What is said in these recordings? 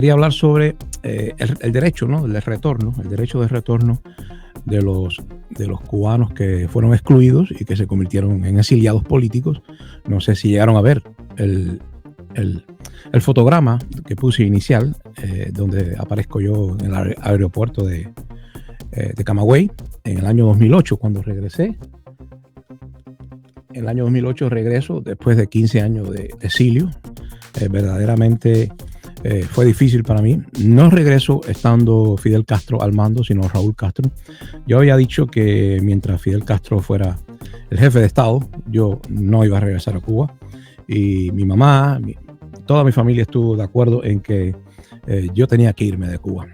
quería hablar sobre el derecho, ¿no? El derecho de retorno de los cubanos que fueron excluidos y que se convirtieron en exiliados políticos. No sé si llegaron a ver el fotograma que puse inicial, donde aparezco yo en el aeropuerto de Camagüey en el año 2008, cuando regresé. En el año 2008 regreso después de 15 años de exilio. Verdaderamente fue difícil para mí. No regreso estando Fidel Castro al mando, sino Raúl Castro. Yo había dicho que mientras Fidel Castro fuera el jefe de Estado, yo no iba a regresar a Cuba. Y mi mamá, toda mi familia estuvo de acuerdo en que yo tenía que irme de Cuba.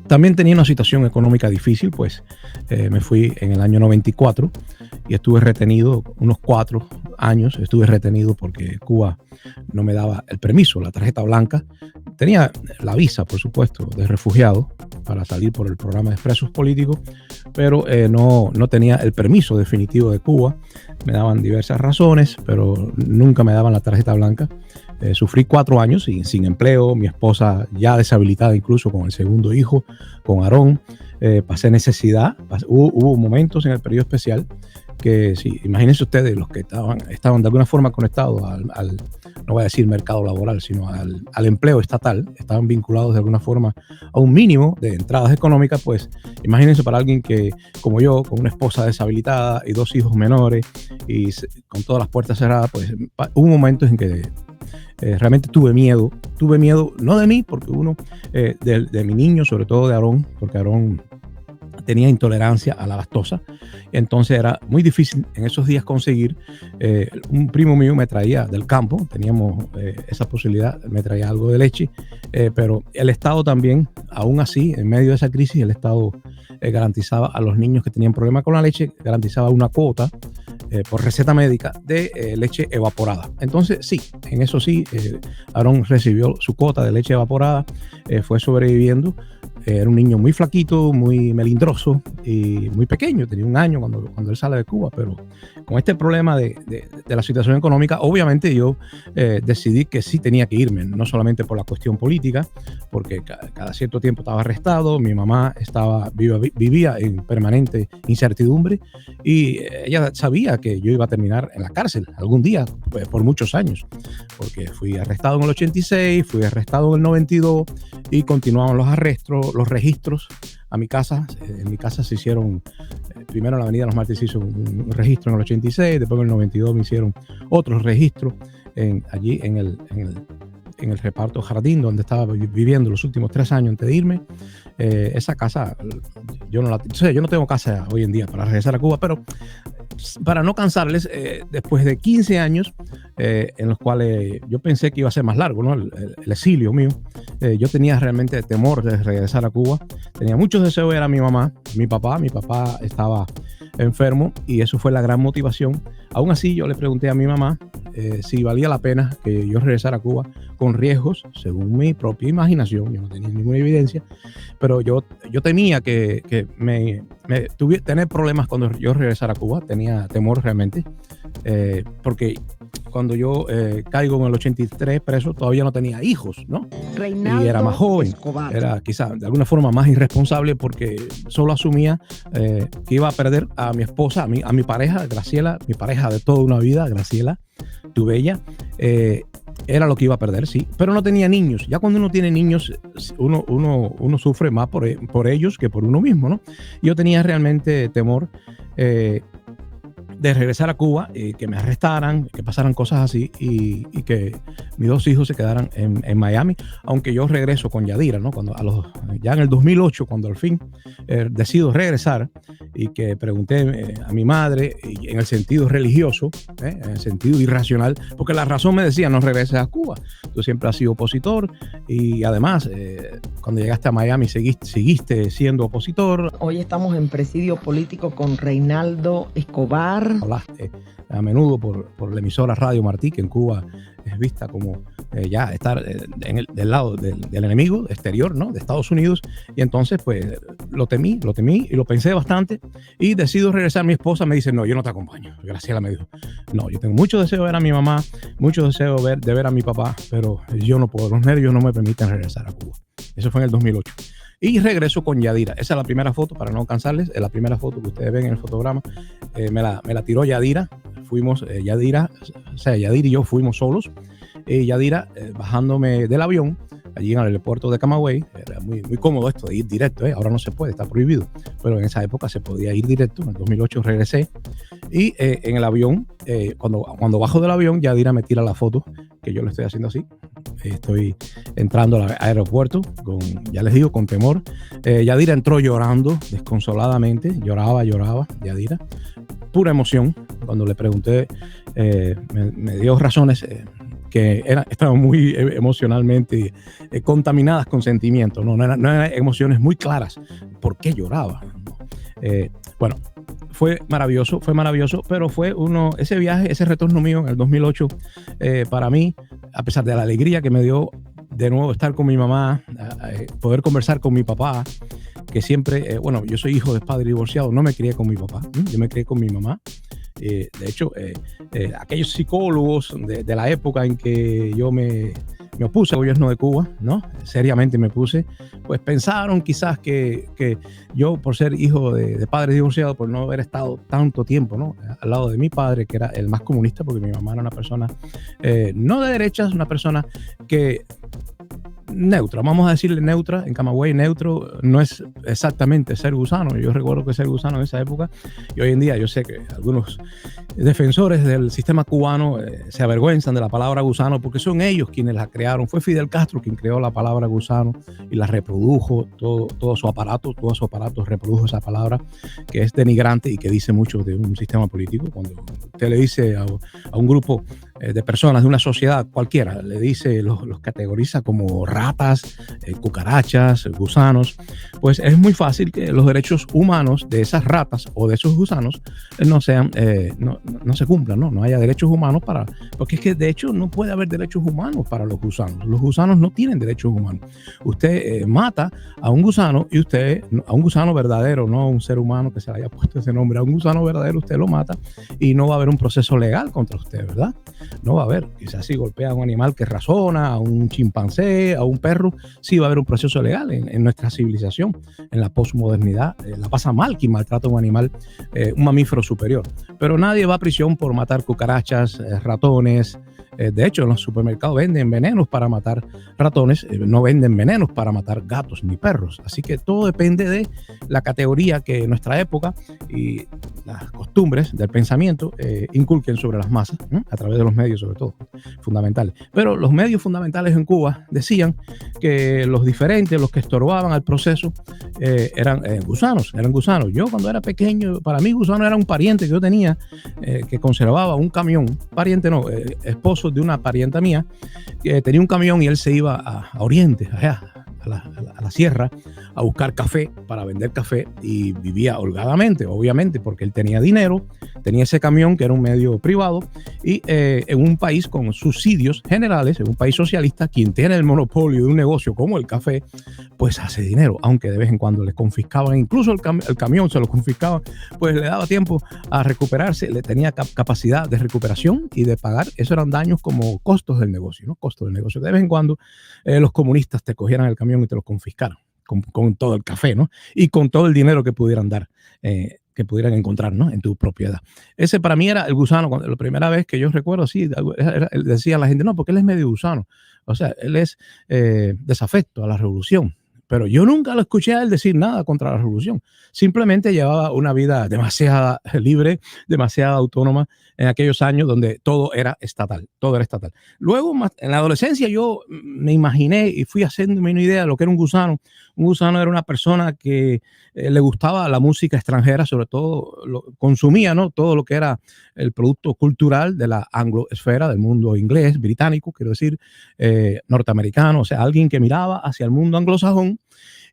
También tenía una situación económica difícil, pues me fui en el año 94 y estuve retenido unos 4 años. Estuve retenido porque Cuba no me daba el permiso, la tarjeta blanca. Tenía la visa, por supuesto, de refugiado para salir por el programa de presos políticos, pero no tenía el permiso definitivo de Cuba. Me daban diversas razones, pero nunca me daban la tarjeta blanca. Sufrí 4 años sin empleo, mi esposa ya deshabilitada incluso con el segundo hijo, con Aarón. Pasé necesidad, hubo momentos en el periodo especial que, sí, imagínense ustedes, los que estaban de alguna forma conectados no voy a decir mercado laboral, sino al empleo estatal, estaban vinculados de alguna forma a un mínimo de entradas económicas. Pues imagínense para alguien que, como yo, con una esposa deshabilitada y 2 hijos menores y con todas las puertas cerradas, pues hubo momentos en que realmente tuve miedo, no de mí, porque de mi niño, sobre todo de Aarón, porque Aarón tenía intolerancia a la lactosa. Entonces era muy difícil en esos días conseguir. Un primo mío me traía del campo, teníamos esa posibilidad, me traía algo de leche, pero el Estado también, aún así, en medio de esa crisis, el Estado garantizaba a los niños que tenían problemas con la leche, garantizaba una cuota por receta médica de leche evaporada. Entonces sí, en eso sí, Aarón recibió su cuota de leche evaporada, fue sobreviviendo. Era un niño muy flaquito, muy melindroso y muy pequeño. Tenía 1 año cuando él sale de Cuba, pero con este problema de la situación económica, obviamente yo decidí que sí tenía que irme, no solamente por la cuestión política, porque cada cierto tiempo estaba arrestado, mi mamá vivía en permanente incertidumbre y ella sabía que yo iba a terminar en la cárcel algún día, pues, por muchos años, porque fui arrestado en el 86, fui arrestado en el 92 y continuaban los registros a mi casa. En mi casa se hicieron, primero en la Avenida Los Mártires se hizo un registro en el 86, después en el 92 me hicieron otros registros allí en el reparto Jardín, donde estaba viviendo los últimos 3 años antes de irme. Esa casa, yo no tengo casa hoy en día para regresar a Cuba, pero para no cansarles, después de 15 años en los cuales yo pensé que iba a ser más largo, ¿no? El exilio mío, yo tenía realmente temor de regresar a Cuba. Tenía muchos deseos de ver a mi mamá, mi papá estaba enfermo y eso fue la gran motivación. Aún así, yo le pregunté a mi mamá si valía la pena que yo regresara a Cuba con riesgos, según mi propia imaginación. Yo no tenía ninguna evidencia, pero yo temía que tener problemas cuando yo regresara a Cuba. Tenía temor realmente, porque cuando yo caigo en el 83 preso, todavía no tenía hijos, ¿no? Reinaldo y era más joven, Escobar. Era quizá de alguna forma más irresponsable porque solo asumía que iba a perder a mi esposa, a mi pareja, Graciela, mi pareja de toda una vida, Graciela, tu bella. Era lo que iba a perder, sí, pero no tenía niños. Ya cuando uno tiene niños, uno sufre más por ellos que por uno mismo, ¿no? Yo tenía realmente temor de regresar a Cuba, que me arrestaran, que pasaran cosas así y que mis 2 hijos se quedaran en Miami, aunque yo regreso con Yadira, ¿no? Ya en el 2008, cuando al fin decido regresar y que pregunté a mi madre, y en el sentido religioso, en el sentido irracional, porque la razón me decía: no regreses a Cuba, tú siempre has sido opositor y además cuando llegaste a Miami seguiste siendo opositor. Hoy estamos en Presidio Político con Reinaldo Escobar. Hablaste a menudo por la emisora Radio Martí, que en Cuba es vista como ya estar del lado del enemigo exterior, ¿no? De Estados Unidos. Y entonces, pues, lo temí y lo pensé bastante y decido regresar. Mi esposa me dice, no, yo no te acompaño. Graciela me dijo, no, yo tengo mucho deseo de ver a mi mamá, mucho deseo de ver a mi papá, pero yo no puedo, los nervios no me permiten regresar a Cuba. Eso fue en el 2008. Y regreso con Yadira. Esa es la primera foto, para no cansarles. Es la primera foto que ustedes ven en el fotograma. Me la tiró Yadira. Fuimos, Yadira y yo fuimos solos. Yadira, bajándome del avión, allí en el aeropuerto de Camagüey. Era muy cómodo esto de ir directo. Ahora no se puede, está prohibido. Pero en esa época se podía ir directo. En el 2008 regresé. Y en el avión, cuando bajo del avión, Yadira me tira la foto, que yo le estoy haciendo así. Estoy entrando al aeropuerto, ya les digo, con temor. Yadira entró llorando, desconsoladamente. Lloraba, Yadira. Pura emoción. Cuando le pregunté, me dio razones que estaban muy emocionalmente contaminadas con sentimientos. No eran emociones muy claras. ¿Por qué lloraba? Bueno, fue maravilloso, pero fue ese viaje, ese retorno mío en el 2008, para mí, a pesar de la alegría que me dio de nuevo estar con mi mamá, poder conversar con mi papá, que siempre, yo soy hijo de padre divorciado, no me crié con mi papá, yo me crié con mi mamá. De hecho, aquellos psicólogos de la época en que yo me opuse al gobierno de Cuba, ¿no? Seriamente me opuse, pues pensaron quizás que yo, por ser hijo de padres divorciados, por no haber estado tanto tiempo, ¿no? Al lado de mi padre, que era el más comunista, porque mi mamá era una persona no de derechas, una persona que neutra, vamos a decirle neutra, en Camagüey neutro no es exactamente ser gusano. Yo recuerdo que ser gusano en esa época, y hoy en día yo sé que algunos defensores del sistema cubano se avergüenzan de la palabra gusano porque son ellos quienes la crearon. Fue Fidel Castro quien creó la palabra gusano y la reprodujo, todo su aparato reprodujo esa palabra que es denigrante y que dice mucho de un sistema político. Cuando usted le dice a un grupo de personas de una sociedad cualquiera, le dice, los categoriza como ratas, cucarachas, gusanos, pues es muy fácil que los derechos humanos de esas ratas o de esos gusanos no se cumplan, no haya derechos humanos porque es que de hecho no puede haber derechos humanos para los gusanos no tienen derechos humanos. Usted mata a un gusano y a un gusano verdadero, no a un ser humano que se le haya puesto ese nombre, a un gusano verdadero usted lo mata y no va a haber un proceso legal contra usted, ¿verdad? No va a haber. Quizás si golpea a un animal que razona, a un chimpancé, a un perro, sí va a haber un proceso legal en nuestra civilización. En la posmodernidad la pasa mal quien maltrata a un animal, un mamífero superior. Pero nadie va a prisión por matar cucarachas, ratones. De hecho, en los supermercados venden venenos para matar ratones, no venden venenos para matar gatos ni perros. Así que todo depende de la categoría que en nuestra época y las costumbres del pensamiento inculquen sobre las masas, ¿no? A través de los medios sobre todo, fundamentales. Pero los medios fundamentales en Cuba decían que los diferentes, los que estorbaban al proceso, eran gusanos. Yo cuando era pequeño, para mí gusano era un pariente que yo tenía que conservaba un camión, esposo de una parienta mía, que tenía un camión y él se iba a Oriente, allá, a la sierra, a buscar café, para vender café, y vivía holgadamente, obviamente, porque él tenía dinero, tenía ese camión que era un medio privado, y en un país con subsidios generales, en un país socialista, quien tiene el monopolio de un negocio como el café, pues hace dinero, aunque de vez en cuando le confiscaban, incluso el camión se lo confiscaban, pues le daba tiempo a recuperarse, le tenía capacidad de recuperación y de pagar. Eso eran daños como costos del negocio, ¿no? Costos del negocio. De vez en cuando los comunistas te cogieran el camión y te lo confiscaran con todo el café, ¿no? Y con todo el dinero que pudieran dar, que pudieran encontrar, ¿no? En tu propiedad. Ese para mí era el gusano. La primera vez que yo recuerdo, sí, decía la gente, no, porque él es medio gusano. O sea, él es desafecto a la revolución. Pero yo nunca lo escuché a él decir nada contra la revolución. Simplemente llevaba una vida demasiado libre, demasiado autónoma en aquellos años donde todo era estatal. Luego, en la adolescencia, yo me imaginé y fui haciéndome una idea de lo que era un gusano. Un gusano era una persona que le gustaba la música extranjera, sobre todo consumía, ¿no? Todo lo que era el producto cultural de la angloesfera, del mundo inglés, británico, quiero decir, norteamericano, o sea, alguien que miraba hacia el mundo anglosajón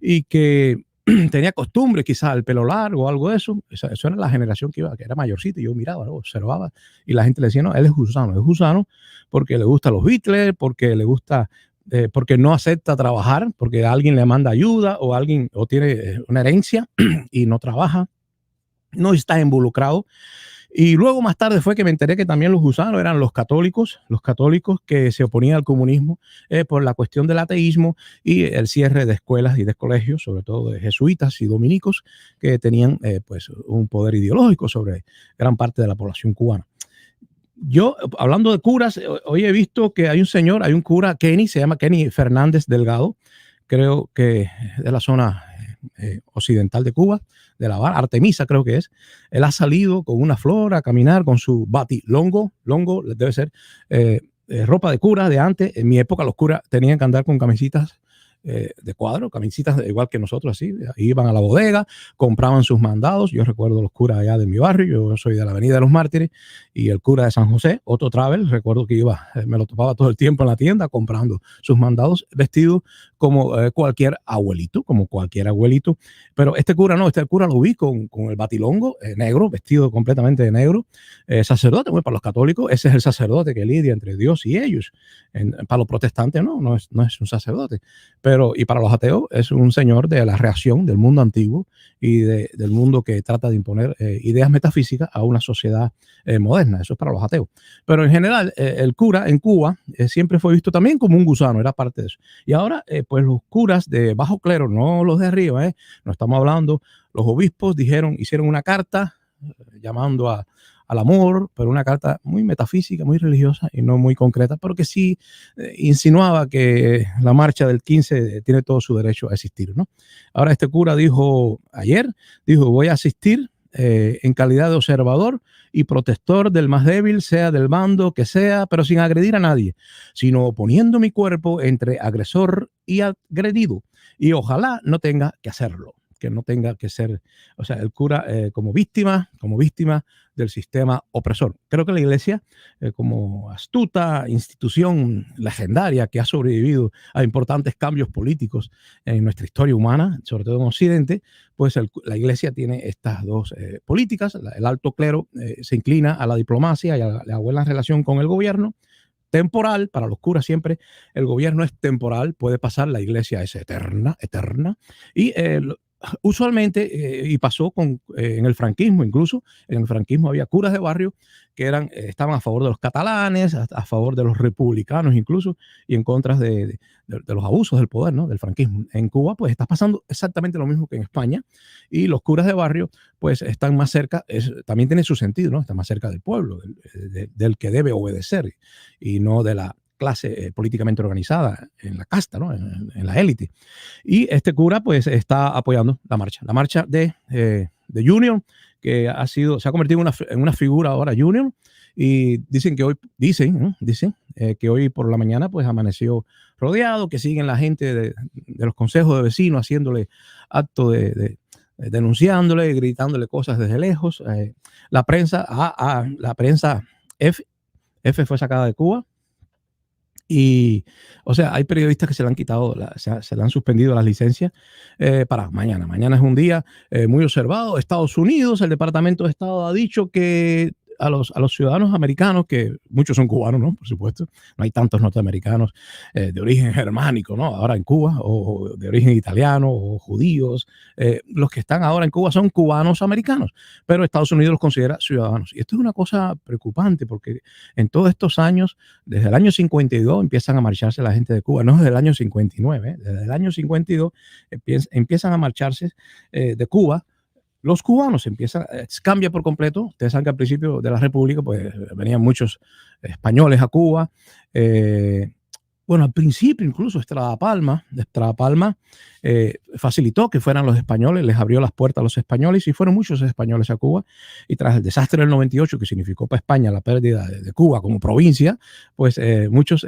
y que tenía costumbre, quizás el pelo largo o algo de eso. Eso era la generación que iba, que era mayorcita, y yo miraba, ¿no? Observaba, y la gente le decía, no, él es gusano porque le gustan los Beatles, porque le gusta, porque no acepta trabajar, porque alguien le manda ayuda o alguien, o tiene una herencia y no trabaja, no está involucrado. Y luego más tarde fue que me enteré que también los gusanos eran los católicos que se oponían al comunismo por la cuestión del ateísmo y el cierre de escuelas y de colegios, sobre todo de jesuitas y dominicos, que tenían pues un poder ideológico sobre gran parte de la población cubana. Yo, hablando de curas, hoy he visto que hay un cura, Kenny, se llama Kenny Fernández Delgado, creo que de la zona occidental de Cuba, de La Habana, Artemisa creo que es. Él ha salido con una flor a caminar con su batilongo, longo debe ser ropa de cura de antes. En mi época los curas tenían que andar con camisitas de cuadro, camisitas igual que nosotros, así, iban a la bodega, compraban sus mandados. Yo recuerdo los curas allá de mi barrio, yo soy de la Avenida de los Mártires, y el cura de San José, Otto Travel, recuerdo que iba, me lo topaba todo el tiempo en la tienda comprando sus mandados, vestido como cualquier abuelito, pero este cura no, este cura lo vi con el batilongo negro, vestido completamente de negro, sacerdote, bueno, para los católicos ese es el sacerdote que lidia entre Dios y ellos. Para los protestantes no es un sacerdote, pero y para los ateos es un señor de la reacción del mundo antiguo y del mundo que trata de imponer ideas metafísicas a una sociedad moderna. Eso es para los ateos. Pero en general, el cura en Cuba siempre fue visto también como un gusano, era parte de eso. Y ahora, pues los curas de bajo clero, no los de arriba, no estamos hablando, los obispos hicieron una carta llamando al amor, pero una carta muy metafísica, muy religiosa y no muy concreta, pero que sí insinuaba que la marcha del 15 tiene todo su derecho a existir, ¿no? Ahora este cura dijo, voy a asistir en calidad de observador y protector del más débil, sea del bando que sea, pero sin agredir a nadie, sino poniendo mi cuerpo entre agresor y agredido, y ojalá no tenga que hacerlo, que no tenga que ser, o sea, el cura como víctima del sistema opresor. Creo que la Iglesia, como astuta institución legendaria que ha sobrevivido a importantes cambios políticos en nuestra historia humana, sobre todo en Occidente, pues la Iglesia tiene estas dos políticas. El alto clero se inclina a la diplomacia y a la buena relación con el gobierno, temporal. Para los curas siempre el gobierno es temporal, puede pasar, la Iglesia es eterna, y usualmente, y pasó en el franquismo, incluso en el franquismo había curas de barrio que estaban a favor de los catalanes, a favor de los republicanos incluso, y en contra de los abusos del poder, ¿no? Del franquismo. En Cuba pues está pasando exactamente lo mismo que en España, y los curas de barrio pues están más cerca, también tiene su sentido, ¿no? Están más cerca del pueblo, del que debe obedecer, y no de la clase políticamente organizada, en la casta, ¿no? En la élite. Y este cura pues está apoyando la marcha de Junior, que se ha convertido en una figura ahora Junior, y dicen que hoy por la mañana pues amaneció rodeado, que siguen la gente de los consejos de vecinos haciéndole acto denunciándole, gritándole cosas desde lejos. La prensa F fue sacada de Cuba. Y, o sea, hay periodistas que se le han quitado, se le han suspendido las licencias para mañana. Mañana es un día muy observado. Estados Unidos, el Departamento de Estado ha dicho que a los ciudadanos americanos, que muchos son cubanos, ¿no? Por supuesto, no hay tantos norteamericanos de origen germánico, ¿no? Ahora en Cuba, o de origen italiano, o judíos. Los que están ahora en Cuba son cubanos americanos, pero Estados Unidos los considera ciudadanos. Y esto es una cosa preocupante, porque en todos estos años, desde el año 52, empiezan a marcharse la gente de Cuba, no desde el año 59, desde el año 52 empiezan a marcharse de Cuba. Los cubanos cambia por completo. Ustedes saben que al principio de la República pues venían muchos españoles a Cuba. Bueno, al principio incluso Estrada Palma facilitó que fueran los españoles, les abrió las puertas a los españoles, y fueron muchos españoles a Cuba. Y tras el desastre del 98, que significó para España la pérdida de Cuba como provincia, pues muchos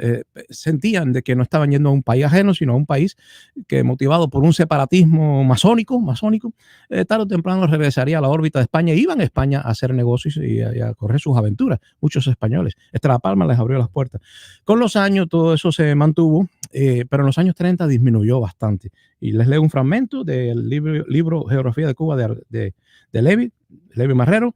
sentían de que no estaban yendo a un país ajeno, sino a un país que, motivado por un separatismo masónico, tarde o temprano regresaría a la órbita de España. Iban a España a hacer negocios y a correr sus aventuras, muchos españoles. Estrada Palma les abrió las puertas. Con los años todo eso se se mantuvo, pero en los años 30 disminuyó bastante. Y les leo un fragmento del libro Geografía de Cuba de Levi Marrero,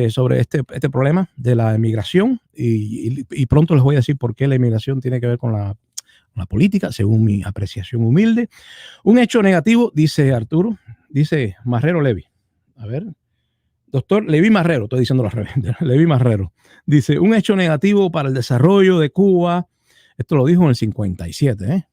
sobre este problema de la emigración, y pronto les voy a decir por qué la emigración tiene que ver con la política, según mi apreciación humilde. Un hecho negativo, dice Arturo, dice Marrero Levi. A ver, doctor Levi Marrero, estoy diciendo al revés, Levi Marrero. Dice, un hecho negativo para el desarrollo de Cuba, esto lo dijo en el 57,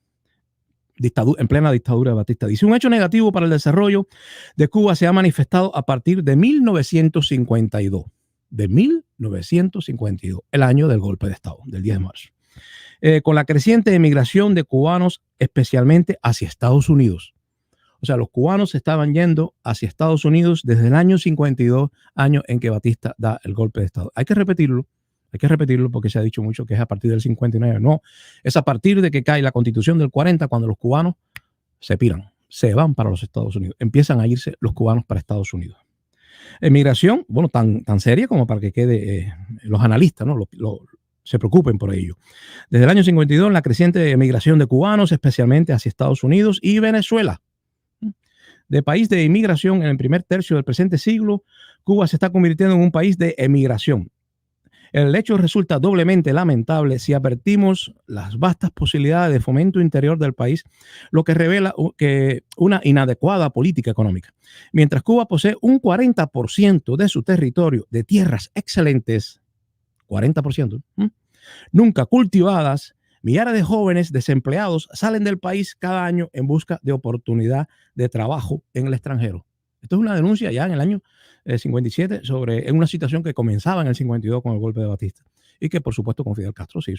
en plena dictadura de Batista. Dice, un hecho negativo para el desarrollo de Cuba se ha manifestado a partir de 1952. De 1952, el año del golpe de Estado, del 10 de marzo. Con la creciente emigración de cubanos, especialmente hacia Estados Unidos. O sea, los cubanos estaban yendo hacia Estados Unidos desde el año 52, año en que Batista da el golpe de Estado. Hay que repetirlo porque se ha dicho mucho que es a partir del 59. No, es a partir de que cae la Constitución del 40 cuando los cubanos se piran, se van para los Estados Unidos. Empiezan a irse los cubanos para Estados Unidos. Emigración, bueno, tan seria como para que quede los analistas, ¿no? Se preocupen por ello. Desde el año 52, la creciente emigración de cubanos, especialmente hacia Estados Unidos y Venezuela. De país de inmigración en el primer tercio del presente siglo, Cuba se está convirtiendo en un país de emigración. El hecho resulta doblemente lamentable si advertimos las vastas posibilidades de fomento interior del país, lo que revela que una inadecuada política económica. Mientras Cuba posee un 40% de su territorio de tierras excelentes, 40%, nunca cultivadas, millares de jóvenes desempleados salen del país cada año en busca de oportunidad de trabajo en el extranjero. Esto es una denuncia ya en el año 57 sobre una situación que comenzaba en el 52 con el golpe de Batista y que por supuesto con Fidel Castro se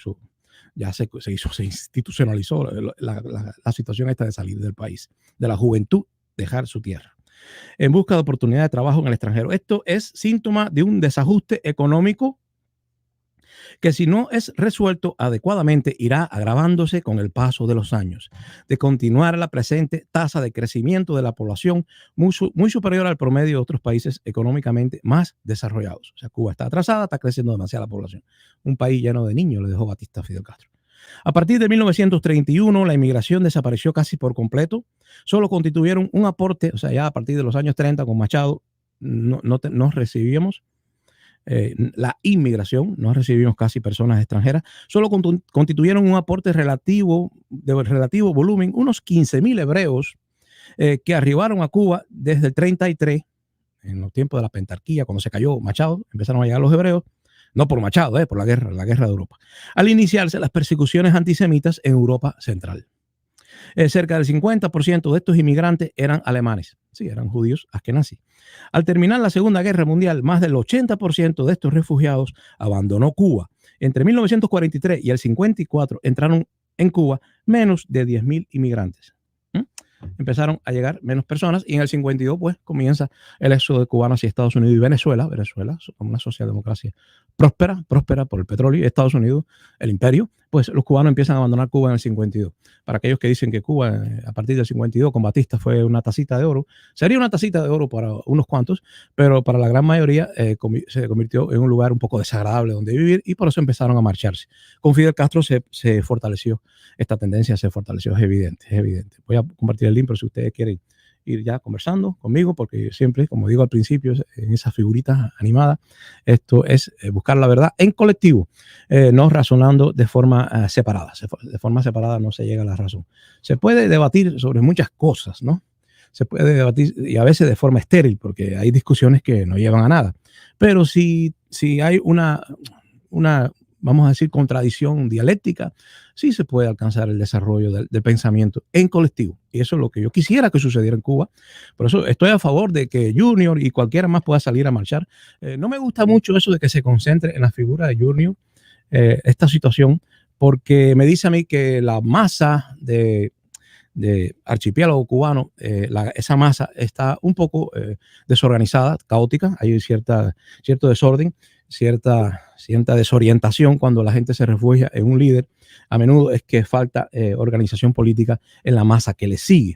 institucionalizó la situación esta de salir del país, de la juventud dejar su tierra en busca de oportunidad de trabajo en el extranjero. Esto es síntoma de un desajuste económico que si no es resuelto adecuadamente irá agravándose con el paso de los años. De continuar la presente tasa de crecimiento de la población muy superior al promedio de otros países económicamente más desarrollados. O sea, Cuba está atrasada, está creciendo demasiado la población. Un país lleno de niños le dejó Batista a Fidel Castro. A partir de 1931, la inmigración desapareció casi por completo. Solo constituyeron un aporte, o sea, ya a partir de los años 30 con Machado no recibíamos la inmigración, no recibimos casi personas extranjeras, solo constituyeron un aporte de relativo volumen, unos 15.000 hebreos que arribaron a Cuba desde el 33, en los tiempos de la pentarquía, cuando se cayó Machado, empezaron a llegar los hebreos, no por Machado, por la guerra de Europa, al iniciarse las persecuciones antisemitas en Europa Central. Cerca del 50% de estos inmigrantes eran alemanes, sí, eran judíos askenazí. Al terminar la Segunda Guerra Mundial, más del 80% de estos refugiados abandonó Cuba. Entre 1943 y el 54 entraron en Cuba menos de 10.000 inmigrantes. Empezaron a llegar menos personas y en el 52 pues comienza el éxodo de cubanos hacia Estados Unidos y Venezuela como una socialdemocracia próspera por el petróleo, y Estados Unidos, el imperio, pues los cubanos empiezan a abandonar Cuba en el 52. Para aquellos que dicen que Cuba a partir del 52 con Batista fue una tacita de oro, sería una tacita de oro para unos cuantos, pero para la gran mayoría se convirtió en un lugar un poco desagradable donde vivir y por eso empezaron a marcharse. Con Fidel Castro se fortaleció esta tendencia, es evidente. Voy a compartir el link por si ustedes quieren ir ya conversando conmigo, porque siempre, como digo al principio, en esas figuritas animadas, esto es buscar la verdad en colectivo, no razonando de forma separada. De forma separada no se llega a la razón. Se puede debatir sobre muchas cosas, ¿no? Se puede debatir y a veces de forma estéril, porque hay discusiones que no llevan a nada. Pero si hay una vamos a decir, contradicción dialéctica, sí se puede alcanzar el desarrollo del pensamiento en colectivo. Y eso es lo que yo quisiera que sucediera en Cuba. Por eso estoy a favor de que Junior y cualquiera más pueda salir a marchar. No me gusta mucho eso de que se concentre en la figura de Junior, esta situación, porque me dice a mí que la masa de archipiélago cubano, esa masa está un poco desorganizada, caótica, hay cierto desorden, cierta desorientación cuando la gente se refugia en un líder. A menudo es que falta organización política en la masa que le sigue.